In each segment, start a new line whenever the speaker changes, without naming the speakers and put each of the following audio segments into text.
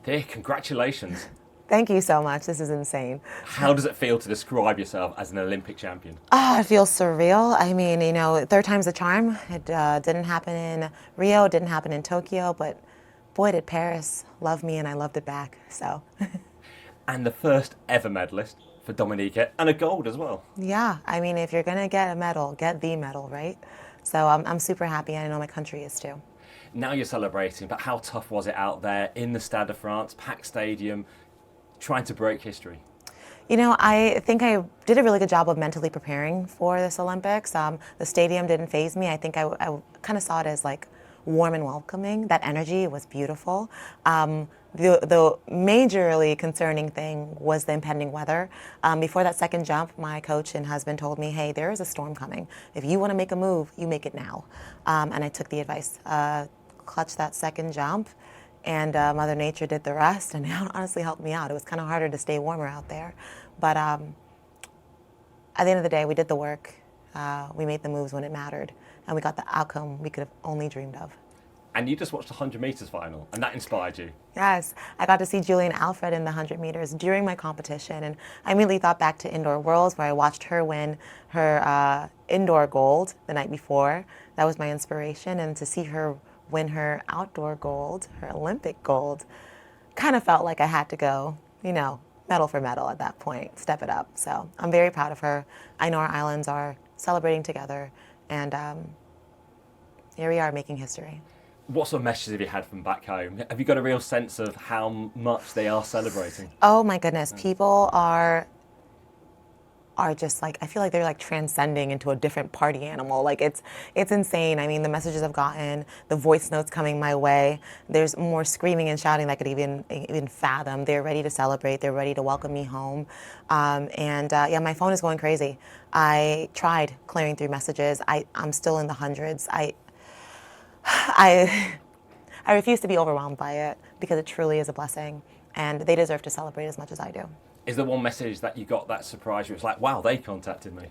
Thea, congratulations.
Thank you so much. This is insane.
How does it feel to describe yourself as an Olympic champion?
Oh, it feels surreal. I mean, third time's the charm. It didn't happen in Rio, didn't happen in Tokyo, but boy, did Paris love me and I loved it back. So,
And the first ever medalist for Dominica, and a gold as well.
yeah, I mean, if you're going to get a medal, get the medal, right? So I'm super happy, and I know my country is too.
Now you're celebrating, but how tough was it out there in the Stade de France, packed stadium, trying to break history?
I think I did a really good job of mentally preparing for this Olympics. The stadium didn't faze me. I think I kind of saw it as like warm and welcoming. That energy was beautiful. The majorly concerning thing was the impending weather. Before that second jump, my coach and husband told me, hey, there is a storm coming. If you want to make a move, you make it now. And I took the advice, clutched that second jump, and Mother Nature did the rest, and it honestly helped me out. It was kind of harder to stay warmer out there. But at the end of the day, we did the work. We made the moves when it mattered, and we got the outcome we could have only dreamed of.
And you just watched the 100 metres final, and that inspired you.
Yes, I got to see Julian Alfred in the 100 meters during my competition, and I immediately thought back to Indoor Worlds, where I watched her win her indoor gold the night before. That was my inspiration, and to see her win her outdoor gold, her Olympic gold, kind of felt like I had to go, medal for medal at that point, step it up. So I'm very proud of her. I know our islands are celebrating together, and here we are making history.
What sort of messages have you had from back home? Have you got a real sense of how much they are celebrating?
Oh my goodness, people are just like, I feel like they're like transcending into a different party animal. Like it's insane. I mean, the messages I've gotten, the voice notes coming my way, there's more screaming and shouting than I could even fathom. They're ready to celebrate. They're ready to welcome me home. Yeah, my phone is going crazy. I tried clearing through messages. I'm still in the hundreds. I refuse to be overwhelmed by it because it truly is a blessing, and they deserve to celebrate as much as I do.
Is there one message that you got that surprised you? It's like, wow, they contacted me.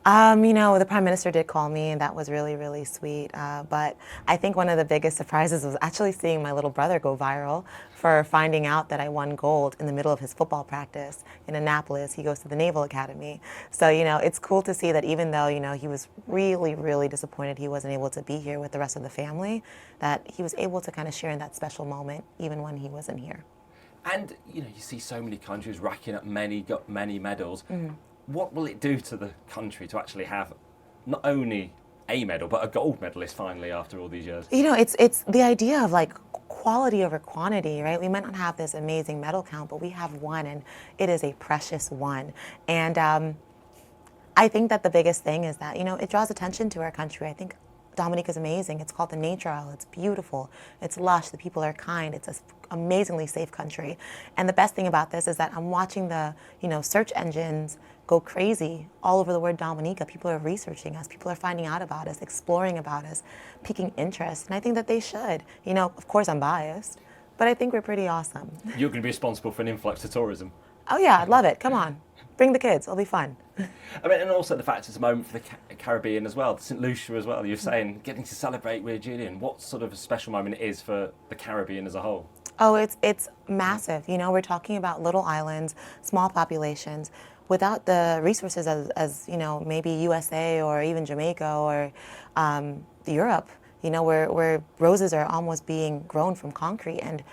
The Prime Minister did call me, and that was really, really sweet. But I think one of the biggest surprises was actually seeing my little brother go viral for finding out that I won gold in the middle of his football practice in Annapolis. He goes to the Naval Academy. So, it's cool to see that even though, he was really, really disappointed he wasn't able to be here with the rest of the family, that he was able to kind of share in that special moment even when he wasn't here.
And, you see so many countries racking up many medals.
Mm-hmm.
What will it do to the country to actually have not only a medal, but a gold medalist finally after all these years?
It's the idea of like quality over quantity, right? We might not have this amazing medal count, but we have one, and it is a precious one. And I think that the biggest thing is that, it draws attention to our country. I think Dominica is amazing. It's called the Nature Isle. It's beautiful. It's lush. The people are kind. It's an amazingly safe country. And the best thing about this is that I'm watching the, search engines go crazy all over the word Dominica. People are researching us. People are finding out about us, exploring about us, piquing interest. And I think that they should. Of course I'm biased, but I think we're pretty awesome.
You're going to be responsible for an influx to tourism.
Oh yeah, I'd love it. Come on. Bring the kids. It'll be fun.
I mean, and also the fact it's a moment for the Caribbean as well, St. Lucia as well. You're saying getting to celebrate with Julian. What sort of a special moment it is for the Caribbean as a whole?
Oh, it's massive. We're talking about little islands, small populations, without the resources as maybe USA or even Jamaica or Europe, where roses are almost being grown from concrete, and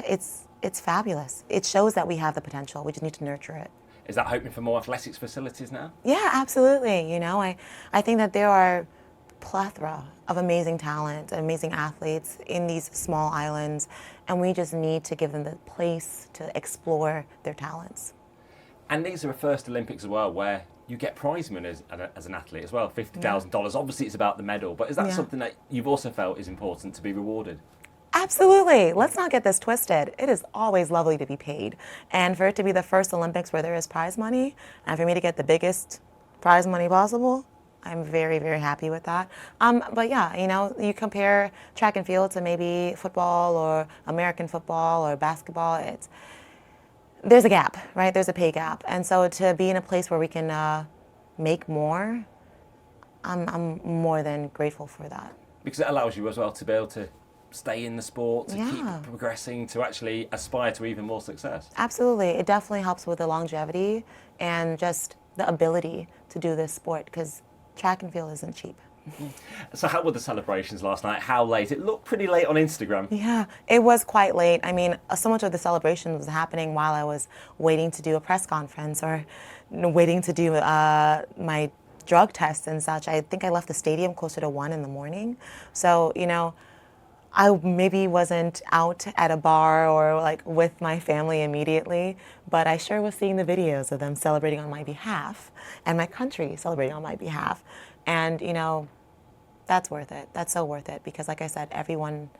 it's fabulous. It shows that we have the potential. We just need to nurture it.
Is that hoping for more athletics facilities now?
Yeah, absolutely. I think that there are plethora of amazing talent, amazing athletes in these small islands, and we just need to give them the place to explore their talents.
And these are the first Olympics as well where you get prize money as an athlete as well, $50,000. Yeah. Obviously it's about the medal, but is that something that you've also felt is important to be rewarded?
Absolutely. Let's not get this twisted. It is always lovely to be paid. And for it to be the first Olympics where there is prize money, and for me to get the biggest prize money possible, I'm very, very happy with that. But yeah, you compare track and field to maybe football or American football or basketball, there's a gap, right? There's a pay gap. And so to be in a place where we can make more, I'm more than grateful for that.
Because it allows you as well to be able to stay in the sport, to keep progressing, to actually aspire to even more success?
Absolutely. It definitely helps with the longevity and just the ability to do this sport, because track and field isn't cheap.
So how were the celebrations last night? How late? It looked pretty late on Instagram.
Yeah, it was quite late. I mean, so much of the celebration was happening while I was waiting to do a press conference or waiting to do my drug tests and such. I think I left the stadium closer to 1 in the morning. So, you know, I maybe wasn't out at a bar or like with my family immediately, but I sure was seeing the videos of them celebrating on my behalf and my country celebrating on my behalf. And, you know, that's worth it. That's so worth it, because like I said, everyone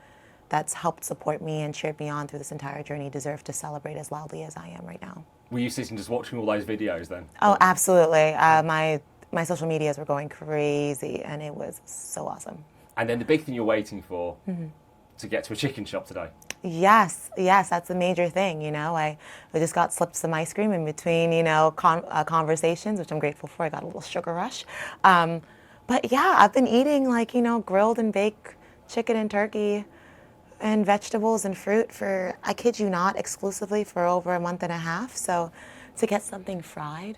that's helped support me and cheered me on through this entire journey deserves to celebrate as loudly as I am right now.
Were you sitting just watching all those videos then?
Oh, absolutely. My social medias were going crazy, and it was so awesome.
And then the big thing you're waiting for, to get to a chicken shop today.
Yes, that's a major thing, you know. I just got slipped some ice cream in between, you know, conversations, which I'm grateful for. I got a little sugar rush. But yeah, I've been eating like, you know, grilled and baked chicken and turkey and vegetables and fruit for, I kid you not, exclusively for over a month and a half. So to get something fried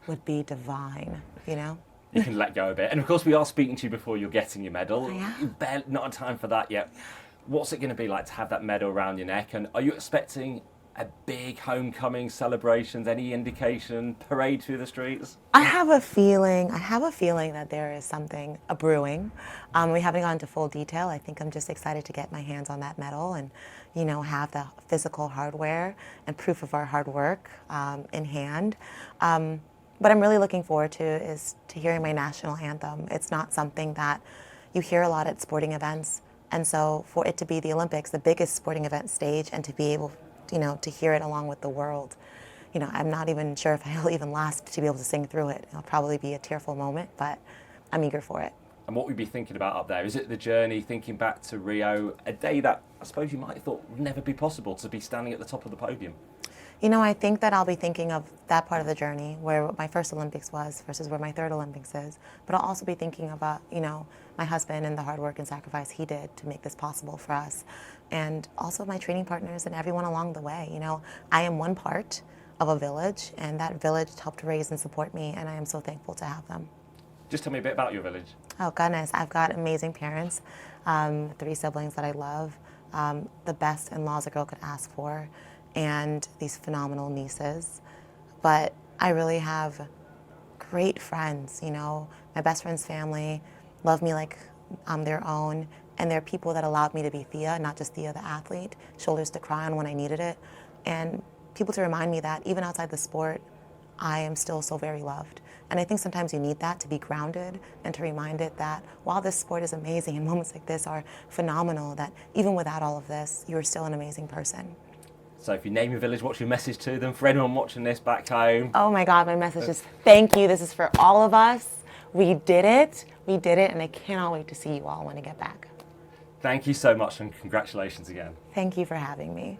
would be divine, you know.
You can let go a bit. And of course, we are speaking to you before you're getting your medal.
Yeah.
You've barely, not had time for that yet. What's it going to be like to have that medal around your neck? And are you expecting a big homecoming celebrations? Any indication? Parade through the streets?
I have a feeling that there is something brewing. We haven't gone into full detail. I think I'm just excited to get my hands on that medal and, you know, have the physical hardware and proof of our hard work in hand. What I'm really looking forward to is to hearing my national anthem. It's not something that you hear a lot at sporting events. And so for it to be the Olympics, the biggest sporting event stage, and to be able, you know, to hear it along with the world, you know, I'm not even sure if I'll even last to be able to sing through it. It'll probably be a tearful moment, but I'm eager for it.
And what we'd be thinking about up there, is it the journey, thinking back to Rio, a day that I suppose you might have thought would never be possible, to be standing at the top of the podium?
You know, I think that I'll be thinking of that part of the journey, where my first Olympics was versus where my third Olympics is. But I'll also be thinking about, you know, my husband and the hard work and sacrifice he did to make this possible for us. And also my training partners and everyone along the way. You know, I am one part of a village, and that village helped raise and support me, and I am so thankful to have them.
Just tell me a bit about your village.
Oh, goodness. I've got amazing parents, 3 siblings that I love, the best in-laws a girl could ask for, and these phenomenal nieces. But I really have great friends, you know. My best friend's family love me like I'm their own, and they're people that allowed me to be Thea, not just Thea the athlete, shoulders to cry on when I needed it, and people to remind me that even outside the sport, I am still so very loved. And I think sometimes you need that to be grounded and to remind it that while this sport is amazing and moments like this are phenomenal, that even without all of this, you're still an amazing person.
So if you name your village, what's your message to them? For anyone watching this back home?
Oh my God, my message is thank you. This is for all of us. We did it, and I cannot wait to see you all when I get back.
Thank you so much, and congratulations again.
Thank you for having me.